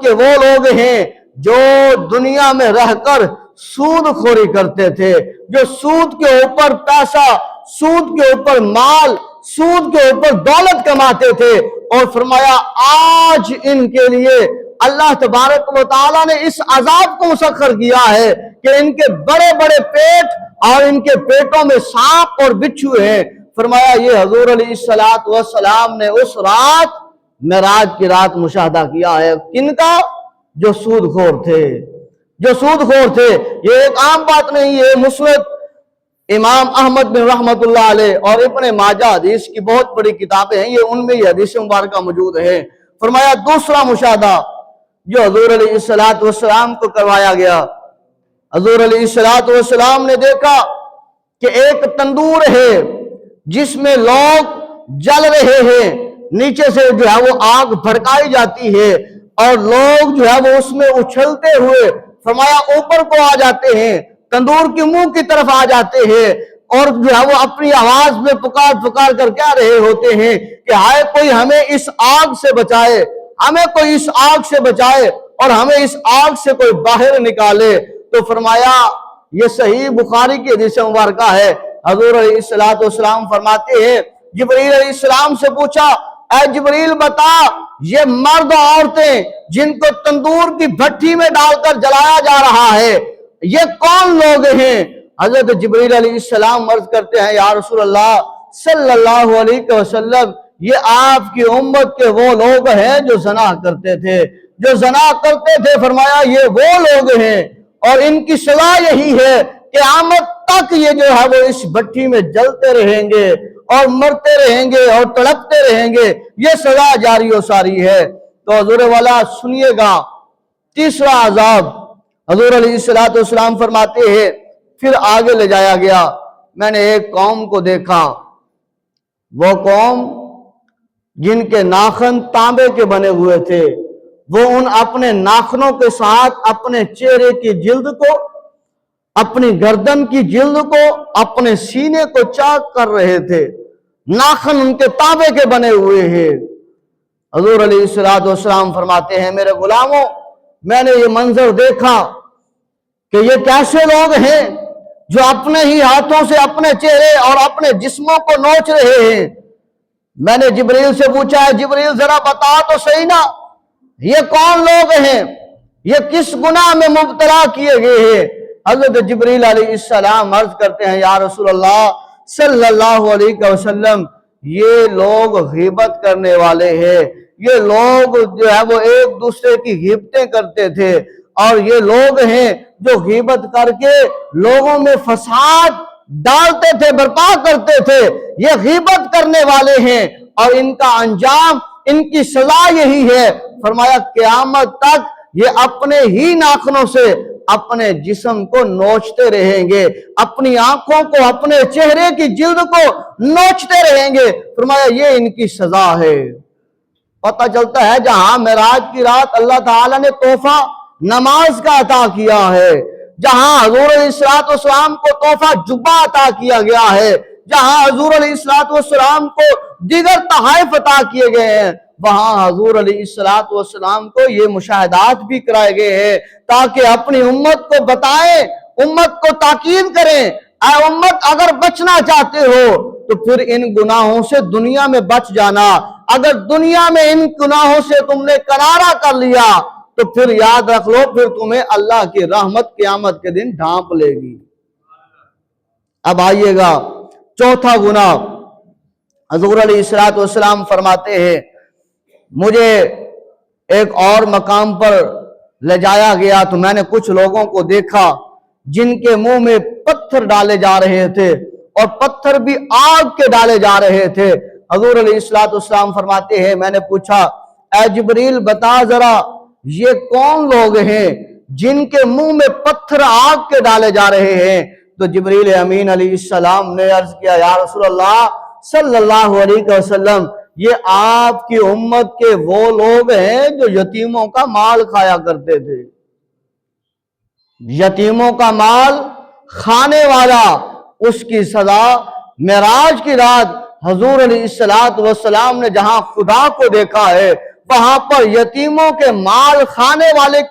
کہ وہ لوگ ہیں جو دنیا میں رہ کر سود خوری کرتے تھے، جو سود کے اوپر پیسہ، سود کے اوپر مال، سود کے اوپر دولت کماتے تھے۔ اور فرمایا آج ان کے لیے اللہ تبارک و تعالیٰ نے اس عذاب کو مسخر کیا ہے کہ ان کے بڑے بڑے پیٹ اور ان کے پیٹوں میں سانپ اور بچھو ہیں۔ فرمایا یہ حضور علیہ السلام نے اس رات معراج کی رات مشاہدہ کیا ہے۔ کن کا؟ جو سود خور تھے، جو سود خور تھے۔ یہ ایک عام بات نہیں ہے، مسند امام احمد بن رحمت اللہ علیہ اور ابن ماجہ حدیث کی بہت بڑی کتابیں ہیں، یہ ان میں یہ حدیث مبارکہ موجود ہے۔ فرمایا دوسرا مشاہدہ جو حضور علیہ السلام کو کروایا گیا، حضور علیہ السلام نے دیکھا کہ ایک تندور ہے جس میں لوگ جل رہے ہیں، نیچے سے جو ہے وہ آگ بھڑکائی جاتی ہے اور لوگ جو ہے وہ اس میں اچھلتے ہوئے فرمایا اوپر کو آ جاتے ہیں، تندور کے منہ کی طرف آ جاتے ہیں اور جو ہے وہ اپنی آواز میں پکار پکار کر کہہ رہے ہوتے ہیں کہ ہائے کوئی ہمیں اس آگ سے بچائے، ہمیں کوئی اس آگ سے بچائے اور ہمیں اس آگ سے کوئی باہر نکالے۔ تو فرمایا یہ صحیح بخاری کی حدیث مبارکہ ہے، حضور علیہ السلام فرماتے ہیں جبریل علیہ السلام سے پوچھا اے جبریل بتا یہ مرد عورتیں جن کو تندور کی بھٹی میں ڈال کر جلایا جا رہا ہے یہ کون لوگ ہیں؟ حضرت جبریل علیہ السلام عرض کرتے ہیں یا رسول اللہ صلی اللہ علیہ وسلم یہ آپ کی امت کے وہ لوگ ہیں جو زنا کرتے تھے، جو زنا کرتے تھے۔ فرمایا یہ وہ لوگ ہیں اور ان کی سزا یہی ہے قیامت تک یہ جو ہے وہ اس بھٹی میں جلتے رہیں گے اور مرتے رہیں گے اور تڑپتے رہیں گے، یہ سزا جاری و ساری ہے۔ تو حضور والا سنیے گا تیسرا عذاب حضور علیہ السلام فرماتے ہیں پھر آگے لے جایا گیا، میں نے ایک قوم کو دیکھا، وہ قوم جن کے ناخن تانبے کے بنے ہوئے تھے، وہ ان اپنے ناخنوں کے ساتھ اپنے چہرے کی جلد کو، اپنی گردن کی جلد کو، اپنے سینے کو چاک کر رہے تھے، ناخن ان کے تانبے کے بنے ہوئے ہیں۔ حضور علیہ السلام فرماتے ہیں میرے غلاموں میں نے یہ منظر دیکھا کہ یہ کیسے لوگ ہیں جو اپنے ہی ہاتھوں سے اپنے چہرے اور اپنے جسموں کو نوچ رہے ہیں۔ میں نے جبریل سے پوچھا ہے جبریل ذرا بتا تو صحیح نا یہ کون لوگ ہیں، یہ کس گناہ میں مبتلا کیے گئے ہیں؟ حضرت جبریل علیہ السلام عرض کرتے ہیں یا رسول اللہ صلی اللہ علیہ وسلم یہ لوگ غیبت کرنے والے ہیں، یہ لوگ جو ہے وہ ایک دوسرے کی غیبتیں کرتے تھے اور یہ لوگ ہیں جو غیبت کر کے لوگوں میں فساد ڈالتے تھے، برپا کرتے تھے، یہ غیبت کرنے والے ہیں اور ان کا انجام، ان کی سزا یہی ہے۔ فرمایا قیامت تک یہ اپنے ہی ناخنوں سے اپنے جسم کو نوچتے رہیں گے، اپنی آنکھوں کو، اپنے چہرے کی جلد کو نوچتے رہیں گے۔ فرمایا یہ ان کی سزا ہے۔ پتہ چلتا ہے جہاں معراج کی رات اللہ تعالیٰ نے تحفہ نماز کا عطا کیا ہے، جہاں حضور علیہ السلام کو تحفہ جبہ عطا کیا گیا ہے، جہاں حضور علیہ السلام کو دیگر تحائف عطا کیے گئے ہیں، وہاں حضور علیہ السلام کو یہ مشاہدات بھی کرائے گئے ہیں تاکہ اپنی امت کو بتائیں، امت کو تاکید کریں اے امت اگر بچنا چاہتے ہو تو پھر ان گناہوں سے دنیا میں بچ جانا، اگر دنیا میں ان گناہوں سے تم نے کنارہ کر لیا تو پھر یاد رکھ لو پھر تمہیں اللہ کی رحمت قیامت کے دن ڈھانپ لے گی۔ اب آئیے گا چوتھا گناہ، حضور علیہ السلام فرماتے ہیں مجھے ایک اور مقام پر لے جایا گیا تو میں نے کچھ لوگوں کو دیکھا جن کے منہ میں پتھر ڈالے جا رہے تھے اور پتھر بھی آگ کے ڈالے جا رہے تھے۔ حضور علیہ السلام فرماتے ہیں میں نے پوچھا اے جبریل بتا ذرا یہ کون لوگ ہیں جن کے منہ میں پتھر آگ کے ڈالے جا رہے ہیں؟ تو جبریل امین علیہ السلام نے عرض کیا یا رسول اللہ صلی اللہ علیہ وسلم یہ آپ کی امت کے وہ لوگ ہیں جو یتیموں کا مال کھایا کرتے تھے۔ یتیموں کا مال کھانے والا اس کی سزا معراج کی رات حضور علیہ السلام نے جہاں خدا کو دیکھا ہے وہاں پر یتیموں کے مال کھانے والے کی